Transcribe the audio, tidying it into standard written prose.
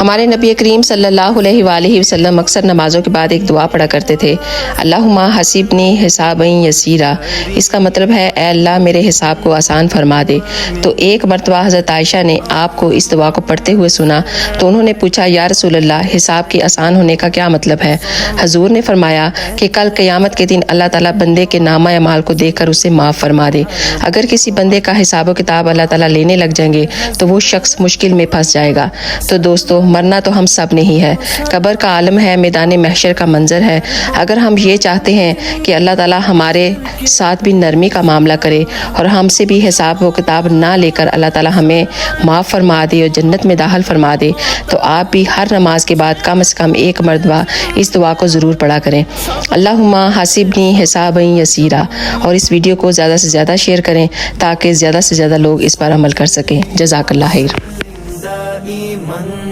ہمارے نبی کریم صلی اللہ علیہ وآلہ وسلم اکثر نمازوں کے بعد ایک دعا پڑھا کرتے تھے، اللہم حسبنی حسابا یسیرا۔ اس کا مطلب ہے اے اللہ میرے حساب کو آسان فرما دے۔ تو ایک مرتبہ حضرت عائشہ نے آپ کو اس دعا کو پڑھتے ہوئے سنا تو انہوں نے پوچھا، یا رسول اللہ، حساب کے آسان ہونے کا کیا مطلب ہے؟ حضور نے فرمایا کہ کل قیامت کے دن اللہ تعالیٰ بندے کے نامہ اعمال کو دیکھ کر اسے معاف فرما دے۔ اگر کسی بندے کا حساب و کتاب اللہ تعالیٰ لینے لگ جائیں گے تو وہ شخص مشکل میں پھنس جائے گا۔ تو دوستو، مرنا تو ہم سب نہیں ہے، قبر کا عالم ہے، میدان محشر کا منظر ہے۔ اگر ہم یہ چاہتے ہیں کہ اللہ تعالیٰ ہمارے ساتھ بھی نرمی کا معاملہ کرے اور ہم سے بھی حساب و کتاب نہ لے کر اللہ تعالیٰ ہمیں معاف فرما دے اور جنت میں داخل فرما دے، تو آپ بھی ہر نماز کے بعد کم از کم ایک مرتبہ اس دعا کو ضرور پڑھا کریں، اللہم حسبنی حسابا یسیرا۔ اور اس ویڈیو کو زیادہ سے زیادہ شیئر کریں تاکہ زیادہ سے زیادہ لوگ اس پر عمل کر سکیں۔ جزاک اللہ خیر۔